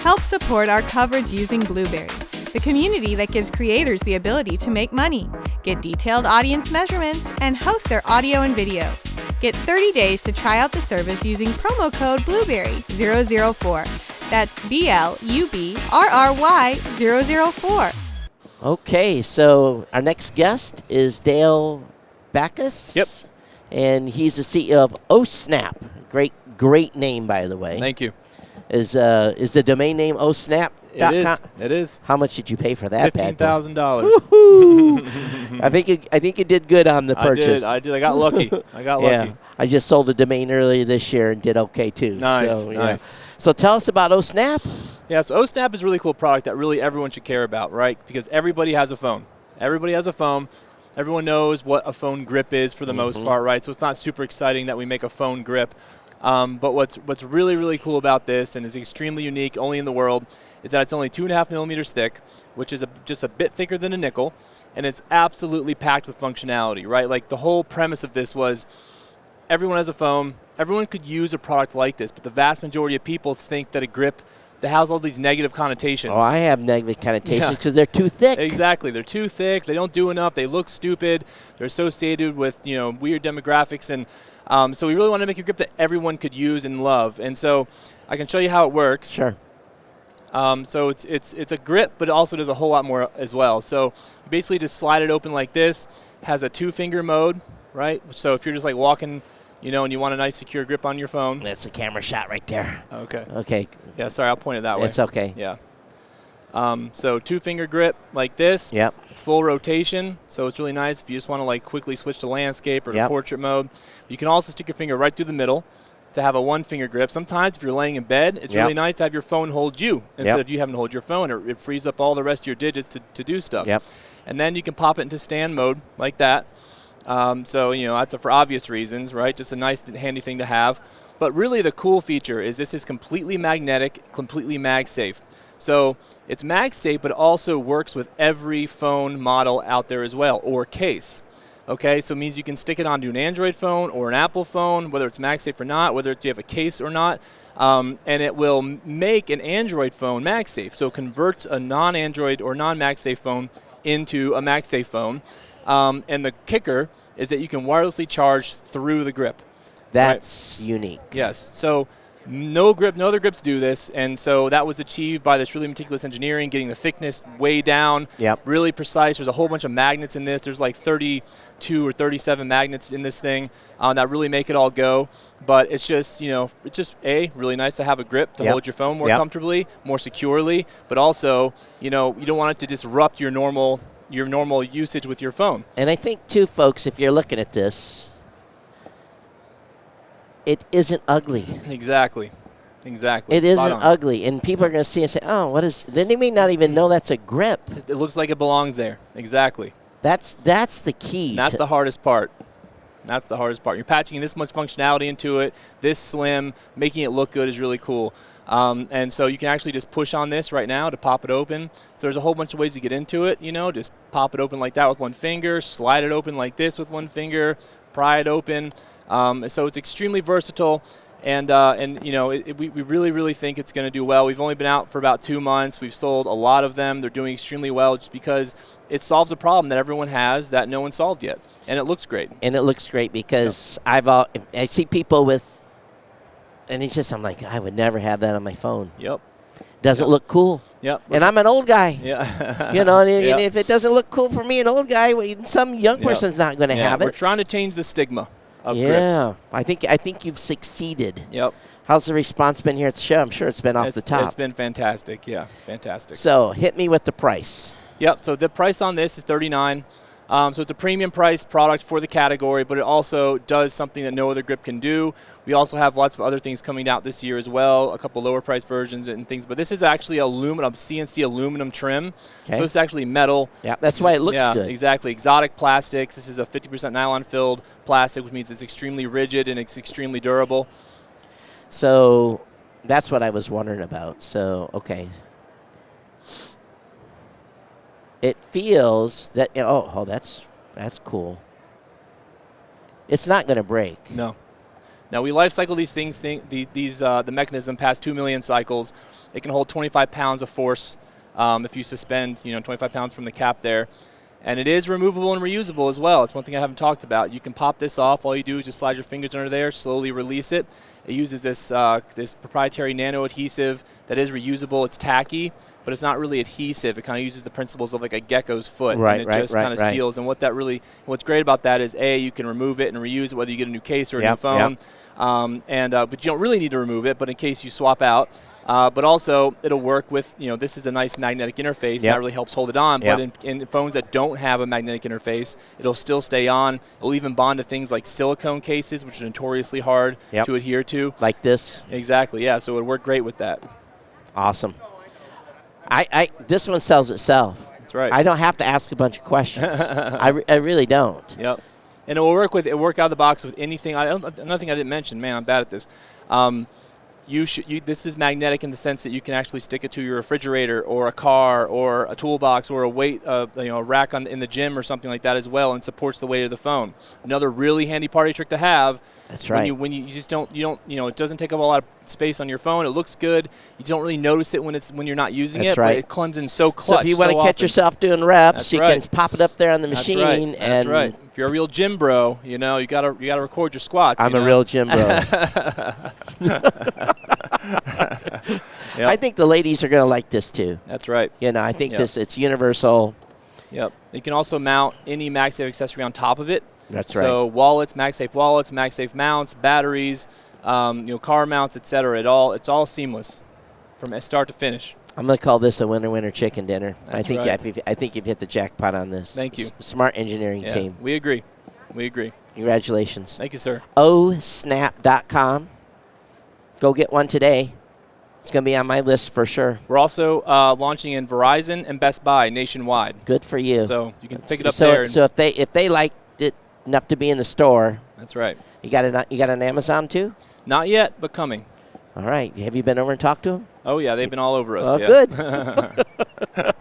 help support our coverage using Blueberry, the community that gives creators the ability to make money, get detailed audience measurements, and host their audio and video. Get 30 days to try out the service using promo code Blueberry004. That's BLUBRRY004. Okay, so our next guest is Dale Backus. Yep. And he's the CEO of OSnap. Great name, by the way. Thank you. Is the domain name OSnap.com? It is. How much did you pay for that? $15,000. I think you did good on the purchase. I did. I got lucky. Yeah. I just sold a domain earlier this year and did okay too. Nice. So, nice. Yeah. So tell us about OSnap. Yeah. So OSnap is a really cool product that really everyone should care about, right? Because everybody has a phone. Everybody has a phone. Everyone knows what a phone grip is for the most part, right? So it's not super exciting that we make a phone grip. But what's really, really cool about this, and is extremely unique, only in the world, is that it's only 2.5 millimeters thick, which is just a bit thicker than a nickel, and it's absolutely packed with functionality, right? Like the whole premise of this was everyone has a phone, everyone could use a product like this, but the vast majority of people think that a grip that has all these negative connotations. Oh, I have negative connotations because they're too thick. Exactly. They're too thick. They don't do enough. They look stupid. They're associated with, weird demographics. And so we really want to make a grip that everyone could use and love. And so I can show you how it works. Sure. So it's a grip, but it also does a whole lot more as well. So you basically just slide it open like this. Has a 2-finger mode, right? So if you're just like walking, and you want a nice secure grip on your phone. That's a camera shot right there. Okay. Yeah, sorry, I'll point it that way. It's okay. Yeah. So 2-finger grip like this. Yep. Full rotation. So it's really nice if you just want to like quickly switch to landscape or to portrait mode. You can also stick your finger right through the middle to have a 1-finger grip. Sometimes if you're laying in bed, it's really nice to have your phone hold you instead of you having to hold your phone. It frees up all the rest of your digits to do stuff. Yep. And then you can pop it into stand mode like that. So, that's for obvious reasons, right? Just a nice, handy thing to have. But really the cool feature is this is completely magnetic, completely MagSafe. So it's MagSafe, but it also works with every phone model out there as well, or case. Okay, so it means you can stick it onto an Android phone or an Apple phone, whether it's MagSafe or not, whether you have a case or not, and it will make an Android phone MagSafe. So it converts a non-Android or non-MagSafe phone into a MagSafe phone. And the kicker is that you can wirelessly charge through the grip. That's unique. Yes. So no other grips do this, and so that was achieved by this really meticulous engineering, getting the thickness way down, really precise. There's a whole bunch of magnets in this. There's like 32 or 37 magnets in this thing that really make it all go. But it's just, really nice to have a grip to hold your phone more comfortably, more securely, but also, you don't want it to disrupt your normal usage with your phone. And I think, too, folks, if you're looking at this, it isn't ugly. Exactly. It isn't ugly. And people are going to see and say, oh, what is – then they may not even know that's a grip. It looks like it belongs there. Exactly. That's the key. That's the hardest part. You're patching this much functionality into it, this slim, making it look good is really cool. And so you can actually just push on this right now to pop it open. So there's a whole bunch of ways to get into it, just pop it open like that with one finger, slide it open like this with one finger, pry it open. So it's extremely versatile, and we really, really think it's going to do well. We've only been out for about 2 months. We've sold a lot of them. They're doing extremely well just because it solves a problem that everyone has that no one solved yet. And it looks great. Because I see people with, and it's just, I'm like, I would never have that on my phone. Yep. Doesn't look cool. Yep. And I'm an old guy. Yeah. And if it doesn't look cool for me, an old guy, some young person's not going to have it. We're trying to change the stigma of grips. Yeah. I think you've succeeded. Yep. How's the response been here at the show? I'm sure it's been off the top. It's been fantastic. Yeah, fantastic. So hit me with the price. Yep. So the price on this is $39. So it's a premium price product for the category, but it also does something that no other grip can do. We also have lots of other things coming out this year as well, a couple lower price versions and things. But this is actually CNC aluminum trim. Okay. So it's actually metal. Yeah, that's why it looks good. Exactly. Exotic plastics. This is a 50% nylon filled plastic, which means it's extremely rigid and it's extremely durable. So that's what I was wondering about. So, okay. It feels that, that's cool. It's not going to break. No. Now, we life cycle these things, the mechanism past 2 million cycles. It can hold 25 pounds of force if you suspend 25 pounds from the cap there. And it is removable and reusable as well. It's one thing I haven't talked about. You can pop this off. All you do is just slide your fingers under there, slowly release it. It uses this proprietary nano adhesive that is reusable. It's tacky, but it's not really adhesive. It kind of uses the principles of like a gecko's foot, and it just kind of seals. And what's great about that is, A, you can remove it and reuse it, whether you get a new case or a new phone. But you don't really need to remove it, but in case you swap out. But also, it'll work with, this is a nice magnetic interface. That really helps hold it on. But in phones that don't have a magnetic interface, it'll still stay on. It'll even bond to things like silicone cases, which are notoriously hard to adhere to. Like this? Exactly, yeah. So it would work great with that. Awesome. This one sells itself. That's right. I don't have to ask a bunch of questions. I really don't. Yep. And it will work out of the box with anything. Another thing I didn't mention, man, I'm bad at this. This is magnetic in the sense that you can actually stick it to your refrigerator or a car or a toolbox or a weight, a rack in the gym or something like that as well, and supports the weight of the phone. Another really handy party trick to have. That's right. When you just don't, it doesn't take up a lot of space on your phone. It looks good. You don't really notice it when you're not using it. Right. But it comes in so clutch. So if you want to catch yourself doing reps, you can pop it up there on the machine. That's right. If you're a real gym bro, you gotta record your squats. I'm a real gym bro. I think the ladies are going to like this too. That's right. I think it's universal. Yep. You can also mount any MagSafe accessory on top of it. That's right. So MagSafe mounts, batteries, car mounts, etc. It's all seamless from start to finish. I'm going to call this a winner chicken dinner. That's I think right. I think you've hit the jackpot on this. Thank you. Smart engineering team. We agree. Congratulations. Thank you, sir. osnap.com. Go get one today. It's going to be on my list for sure. We're also launching in Verizon and Best Buy nationwide. Good for you. So you can pick it up there. So if they liked it enough to be in the store, that's right. You got an Amazon too? Not yet, but coming. All right. Have you been over and talked to them? Oh yeah, they've been all over us. Oh, yeah. Good.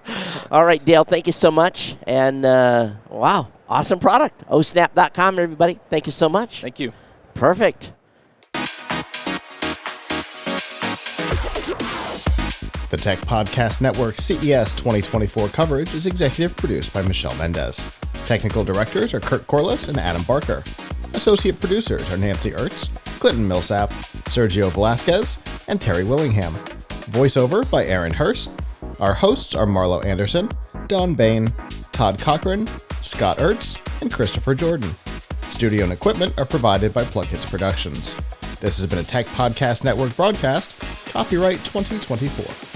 All right, Dale. Thank you so much. And wow, awesome product. osnap.com, everybody. Thank you so much. Thank you. Perfect. The Tech Podcast Network CES 2024 coverage is executive produced by Michelle Mendez. Technical directors are Kurt Corliss and Adam Barker. Associate producers are Nancy Ertz, Clinton Millsap, Sergio Velasquez, and Terry Willingham. Voiceover by Aaron Hurst. Our hosts are Marlo Anderson, Don Bain, Todd Cochran, Scott Ertz, and Christopher Jordan. Studio and equipment are provided by PLUGHITZ Productions. This has been a Tech Podcast Network broadcast. Copyright 2024.